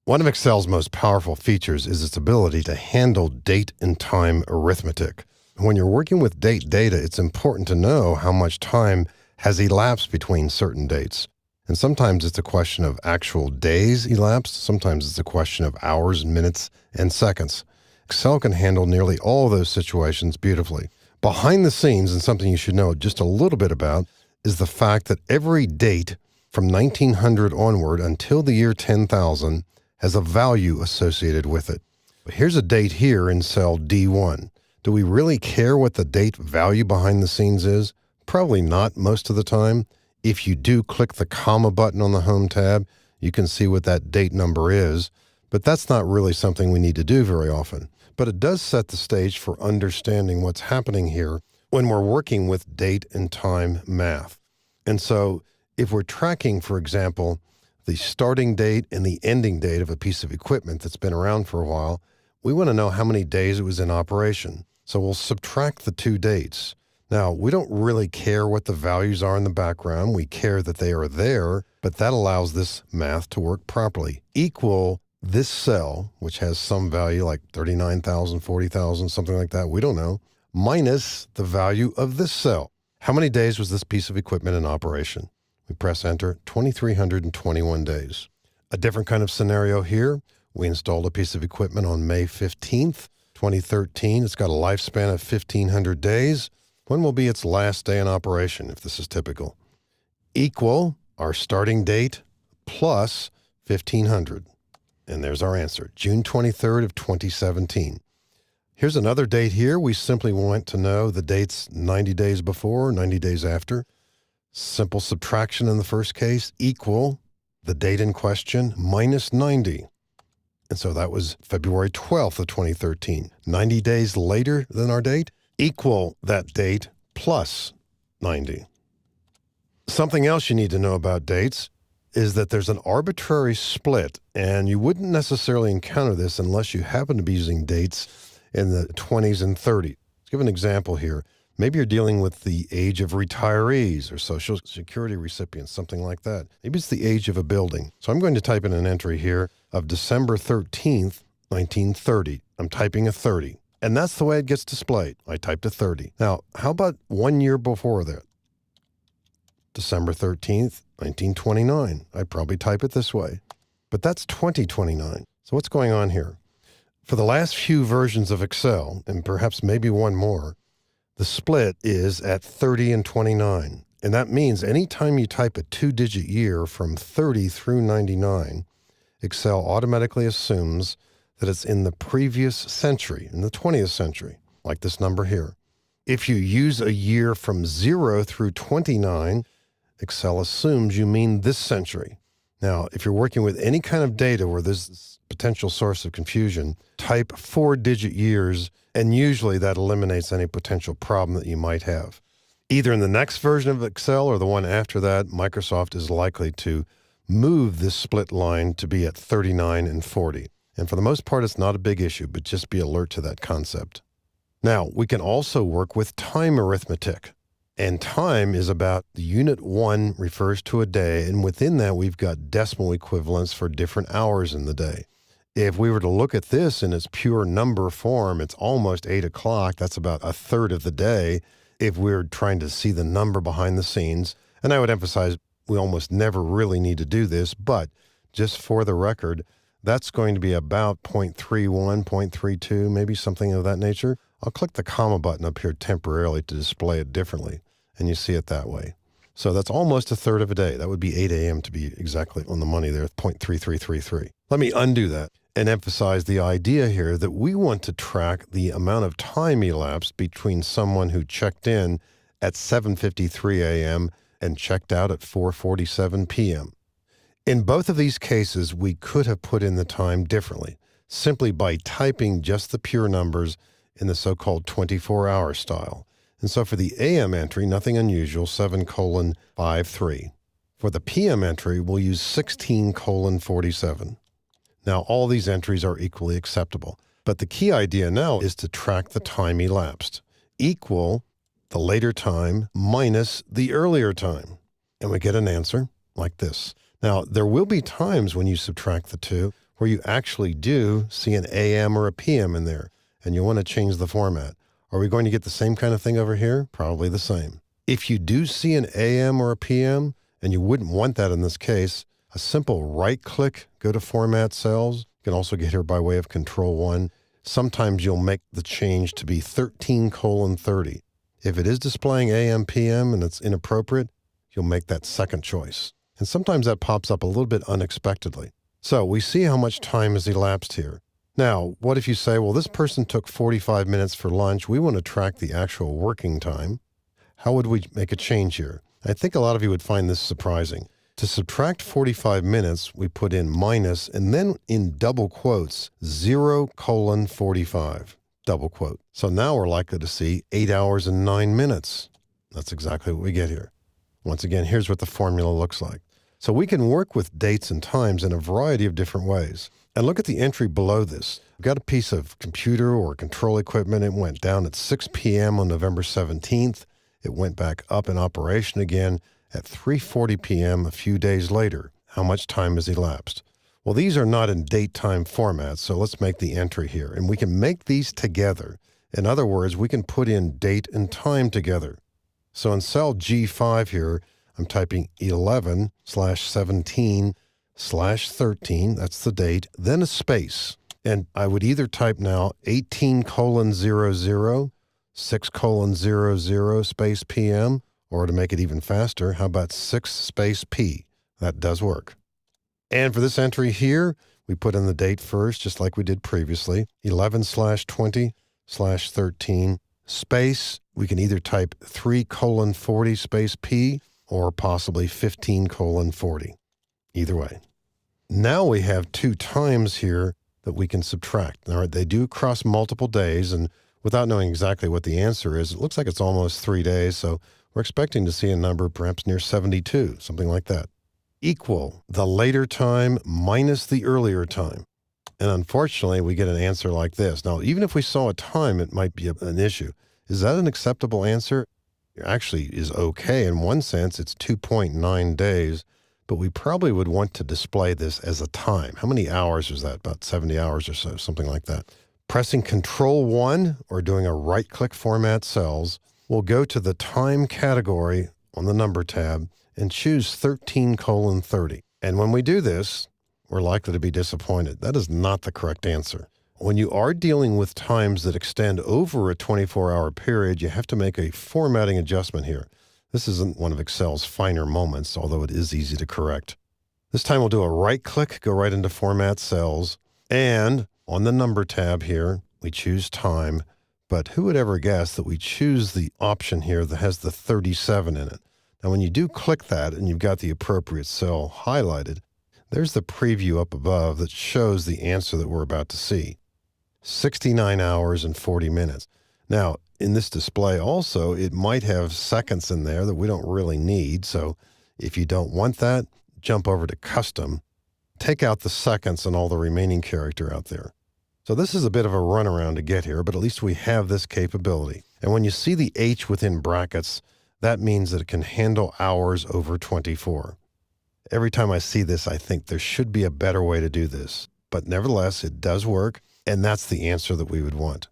One of Excel's most powerful features is its ability to handle date and time arithmetic. When you're working with date data, it's important to know how much time has elapsed between certain dates. And sometimes it's a question of actual days elapsed. Sometimes it's a question of hours, minutes, and seconds. Excel can handle nearly all of those situations beautifully. Behind the scenes, and something you should know just a little bit about, is the fact that every date from 1900 onward until the year 10,000 has a value associated with it. Here's a date here in cell D1. Do we really care what the date value behind the scenes is? Probably not most of the time. If you do click the comma button on the Home tab, you can see what that date number is, but that's not really something we need to do very often. But it does set the stage for understanding what's happening here when we're working with date and time math. And so if we're tracking, for example, the starting date and the ending date of a piece of equipment that's been around for a while, we want to know how many days it was in operation. So we'll subtract the two dates. Now, we don't really care what the values are in the background. We care that they are there, but that allows this math to work properly. Equal this cell, which has some value like 39,000, 40,000, something like that, we don't know, minus the value of this cell. How many days was this piece of equipment in operation? We press enter, 2,321 days. A different kind of scenario here. We installed a piece of equipment on May 15th, 2013. It's got a lifespan of 1,500 days. When will be its last day in operation, if this is typical? Equal our starting date plus 1,500. And there's our answer, June 23rd of 2017. Here's another date here. We simply want to know the dates 90 days before, 90 days after. Simple subtraction in the first case, equal the date in question minus 90. And so that was February 12th of 2013. 90 days later than our date, equal that date plus 90. Something else you need to know about dates is that there's an arbitrary split, and you wouldn't necessarily encounter this unless you happen to be using dates in the 20s and 30s. Let's give an example here. Maybe you're dealing with the age of retirees or Social Security recipients, something like that. Maybe it's the age of a building. So I'm going to type in an entry here of December 13th, 1930. I'm typing a 30. And that's the way it gets displayed. I typed a 30. Now, how about 1 year before that? December 13th, 1929. I'd probably type it this way. But that's 2029. So what's going on here? For the last few versions of Excel, and perhaps maybe one more, the split is at 30 and 29. And that means anytime you type a two-digit year from 30 through 99, Excel automatically assumes that it's in the previous century, in the 20th century, like this number here. If you use a year from 0 through 29, Excel assumes you mean this century. Now, if you're working with any kind of data where there's this potential source of confusion, type 4-digit years, and usually that eliminates any potential problem that you might have. Either in the next version of Excel or the one after that, Microsoft is likely to move this split line to be at 39 and 40. And for the most part, it's not a big issue, but just be alert to that concept. Now, we can also work with time arithmetic. And time is about the unit 1 refers to a day, and within that we've got decimal equivalents for different hours in the day. If we were to look at this in its pure number form, it's almost 8 o'clock. That's about a third of the day if we're trying to see the number behind the scenes. And I would emphasize we almost never really need to do this, but just for the record, that's going to be about 0.31, 0.32, maybe something of that nature. I'll click the comma button up here temporarily to display it differently, and you see it that way. So that's almost a third of a day. That would be 8 a.m. to be exactly on the money there, 0.3333. Let me undo that and emphasize the idea here that we want to track the amount of time elapsed between someone who checked in at 7:53 a.m. and checked out at 4:47 p.m. In both of these cases, we could have put in the time differently, simply by typing just the pure numbers in the so-called 24-hour style. And so for the AM entry, nothing unusual, 7:53. For the PM entry, we'll use 16:47. Now, all these entries are equally acceptable. But the key idea now is to track the time elapsed. Equal the later time minus the earlier time. And we get an answer like this. Now, there will be times when you subtract the two where you actually do see an AM or a PM in there, and you want to change the format. Are we going to get the same kind of thing over here? Probably the same. If you do see an AM or a PM, and you wouldn't want that in this case, a simple right-click, go to Format Cells. You can also get here by way of Control-1. Sometimes you'll make the change to be 13:30. If it is displaying AM, PM, and it's inappropriate, you'll make that second choice. And sometimes that pops up a little bit unexpectedly. So we see how much time has elapsed here. Now, what if you say, well, this person took 45 minutes for lunch. We want to track the actual working time. How would we make a change here? I think a lot of you would find this surprising. To subtract 45 minutes, we put in minus, and then in double quotes, 0:45, double quote. So now we're likely to see 8 hours and 9 minutes. That's exactly what we get here. Once again, here's what the formula looks like. So we can work with dates and times in a variety of different ways. And look at the entry below this. We've got a piece of computer or control equipment. It went down at 6 p.m. on November 17th. It went back up in operation again at 3:40 p.m. a few days later. How much time has elapsed? Well, these are not in date-time format, so let's make the entry here. And we can make these together. In other words, we can put in date and time together. So in cell G5 here, I'm typing 11/17/13, that's the date, then a space. And I would either type now 18:00, 6:00 space PM, or to make it even faster, how about 6 space P? That does work. And for this entry here, we put in the date first, just like we did previously, 11/20/13, space. We can either type 3:40 space P or possibly 15:40. Either way. Now we have two times here that we can subtract. All right, they do cross multiple days, and without knowing exactly what the answer is, it looks like it's almost 3 days, so we're expecting to see a number perhaps near 72, something like that. Equal the later time minus the earlier time. And unfortunately, we get an answer like this. Now, even if we saw a time, it might be an issue. Is that an acceptable answer? It actually is okay. In one sense, it's 2.9 days, but we probably would want to display this as a time. How many hours is that? About 70 hours or so, something like that. Pressing Control-1 or doing a right-click Format Cells, we'll go to the time category on the number tab and choose 13:30. And when we do this, we're likely to be disappointed. That is not the correct answer. When you are dealing with times that extend over a 24-hour period, you have to make a formatting adjustment here. This isn't one of Excel's finer moments, although it is easy to correct. This time we'll do a right-click, go right into Format Cells, and on the number tab here, we choose time, but who would ever guess that we choose the option here that has the 37 in it? Now, when you do click that and you've got the appropriate cell highlighted, there's the preview up above that shows the answer that we're about to see. 69 hours and 40 minutes. Now, in this display also, it might have seconds in there that we don't really need. So if you don't want that, jump over to Custom, take out the seconds and all the remaining character out there. So this is a bit of a runaround to get here, but at least we have this capability. And when you see the H within brackets, that means that it can handle hours over 24. Every time I see this, I think there should be a better way to do this. But nevertheless, it does work, and that's the answer that we would want.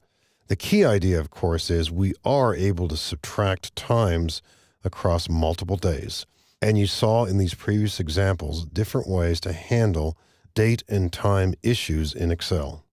The key idea, of course, is we are able to subtract times across multiple days. And you saw in these previous examples different ways to handle date and time issues in Excel.